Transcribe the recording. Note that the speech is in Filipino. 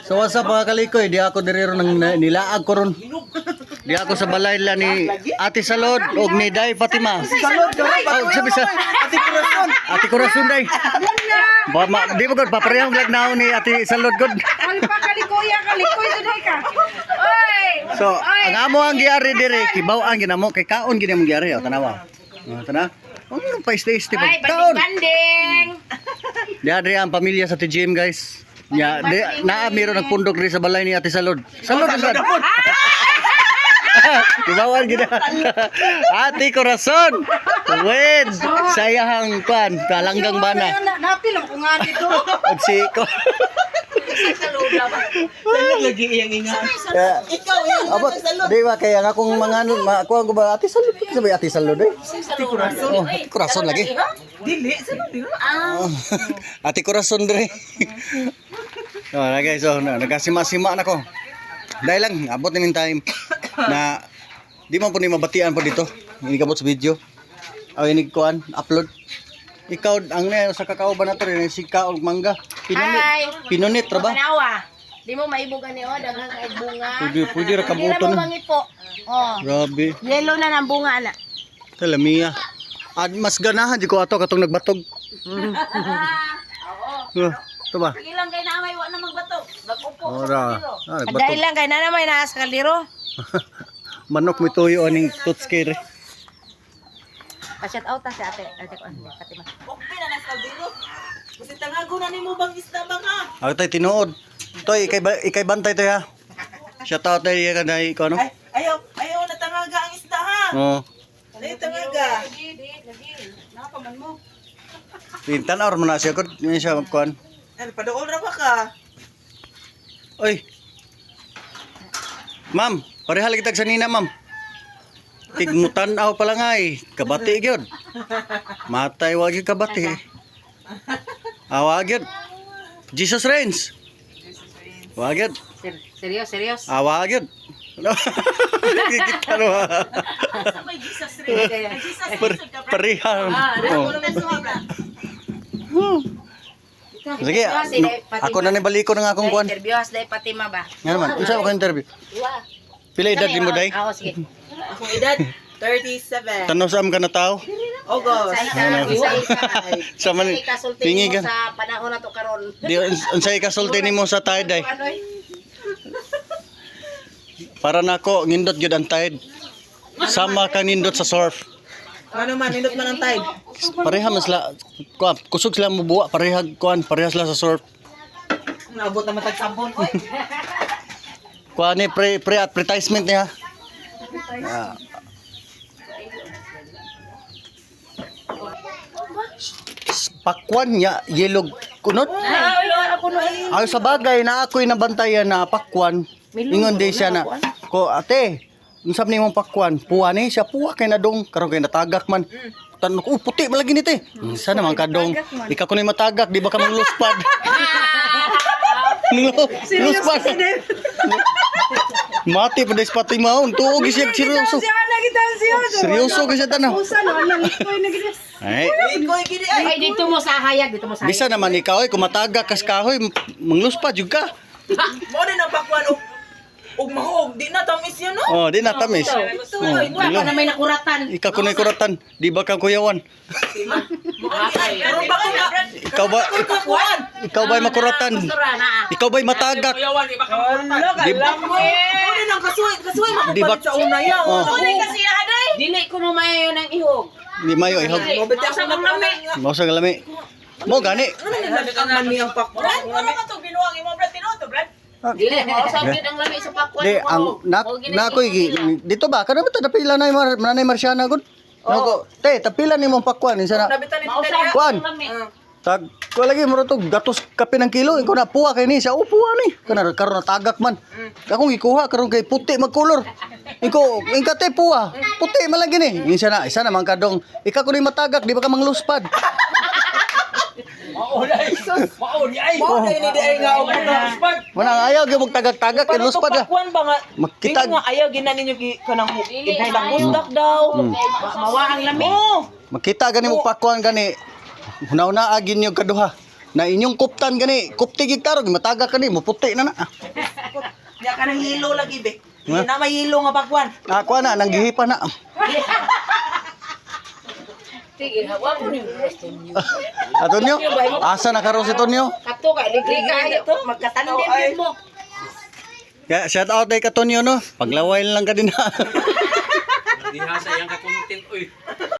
So what's up mga kalikoy? Di ako diriro ng nilaag ko ron. Di ako sa balay la ni Ate Salod o ni Day Fatima. Salod ka ba? Oh, sabi sa Ate Corazon. Ate Corazon Day. Di ba god paparehong lag naon ni Ate Salod god. Kalikoy tuloy ka. Oy! So ang amo ang giari dire kibaw ang ginamo kay kaon gini mo giari o tanawa. Tana. Ang pa stay Ay, kaon. banding! Di ang pamilya sa TGM guys. Ya, naa meron nagpundok rin sa balay ni Ate Salod. Salod ang sad. Ibawan gina. Ate Corazon. Wed, sayang kwan, kalanggang bana. Napil ko nga dito. Ogsiko. Salod lagi iyang ingat. Ikaw yung Abot, di ba kaya nga kung mga ano, kuha ko ba Ate Salod? Sabi Ate Salod eh. Ate Corazon. Oh, Corazon lagi. Dili, salod di ba? Oh, Ate Corazon dire. Oh, na guys, so nagkasima-sima na ko. Dahil lang abot na yung time na di man po ni mabatian po dito. Ini kabot sa video. Aw ini kuan upload. Ikaw ang sa kakao ba na to rin si Kao Mangga. Pinunit ra ba? Panawa. Di mo maibugan ni daghang kay bunga. Pwede ra Hindi na kabuto mo na. mangipo. Oh. Grabe. Yellow na ng bunga na. Talamiya. Ad mas ganahan di ko ato katong nagbatog. Ito ba? Sige lang kay naamay wa na magbato. Bagupo. Ora. Nagbatog. Dahil lang kay nanamay na sa kaliro. Manok mi tuyo aning tutskir. Pa-shout out ta si ate ko Fatima. Okay na nasaldiro. Kasi tangago na nimo bang isda ba ka? Ako tayo tinuod. Toy, ikay bantay to ha. Shout out tayo ka na ikaw no? Ay, ayaw na tangaga ang isda ha. Oo. Ay, tangaga. Nakapaman mo. Pintan or mo na siya ko. Yan siya magkuhan. Ano, padool ra ba ka? Oy. Ma'am, parehal kitag sa nina ma'am. Tigmutan aw pala nga eh. Kabati gyud. Matay wa gyud kabati. Awa gyud. Jesus reigns. Wa gyud. Serious. Awa gyud. Kita no. May Jesus rin. Jesus Parehal. Oh. Sige, ako na nibaliko ng akong kuan. Interview has day Fatima ba? Nga naman, unsa ako interview? Pila edad mo day? Oo, sige. Akong edad 37. Tanong sa ka na tao? August. Sa man pingi ka. Sa panahon na to karon. Di unsay kasulti nimo sa tide day? Ano eh? Para nako ngindot gyud ang tide. Sama ka nindot sa surf. Ano man, nindot man ang tide. Pareha mas la kuan, kusog sila mo buwa, parehag kuan, parehas sila sa surf. Naabot na matag sabon. Oy. Kuan ni pre advertisement niya. Ah. Pakwan niya yellow kunot. Ay sa bagay na ako'y nabantayan na pakwan. Ingon di siya na ko ate, unsab nimong pakwan? Puwa ni siya puwa kay nadong karon kay natagak man. Tanong ko, puti malagi ni te. Isa naman kadong. Ikaw ko na matagak, di ba ka mang luspad? Luspad. Mati pa des pati maon. Tuog siya seryoso. Seryoso kasi tanong. Ay, Koy gidi ay. Ay dito mo sa hayag, bisa naman ikaw ay kumatagak kas kahoy, mangluspad jud ka. Mo din ang pakwan og mahog, di na tamis yan no. Oh, di na tamis. Wala na may nakuratan. Ikaw kunay kuratan, di ba ka kuyawan? Karon ba ka? Ikaw ba'y makuratan? Ikaw ba'y matagak? Di ba? Mo din ang kasuy Di ba- makupalit sa una ya. Oh. Kasi aday. Dili ko mo mayo ng ihog. Di mayo ihog. Mo bitaw sa lami. Mo sa galami. Mo gani. Ano nilalaman niya ang pakwan? Ano man to binuang imo brad tinoto brad? Dili mo sa gid ang lami sa pakwan. Di ang nakoy dito ba kada ba tapila na manay Marciana gud. Nako, te tapila nimo pakwan isa na. Nabitan ni Tere. Kuan. Tag ko lagi mo to gatos kape ng kilo ikaw na puwa kay ni siya puwa ni. Kana karon natagak man. Akong ikuha karon kay puti magkolor. Iko ingkate puwa. Puti man lagi ni. Isa na man kadong ikaw ko ni matagak di ba ka mangluspad. Mo din ni dai nga og Manang ayaw gyud mong tagak-tagak kay luspad ah. pakwan ba nga? Makita Hindi nga ayaw gina ninyo kanang kusdak daw. Mawa ang lami. Oh. makita gani mo pakwan gani. Hunaw-na agin yung kaduha. Na inyong kuptan gani, kupti gitaro, mataga kani, muputi na na. Diya ka nang hilo lagi be. Ha? Hindi na may hilo nga pakwan. Ako na, nanggihipa na. Sige, hawa mo ni gusto niyo. Atonyo, asa na karon si Tonyo? Kato ka, liglig ka ito. Magkatandem mo. Kaya shout out kay Katonyo no. Paglaway lang ka din ha. Dihasa yang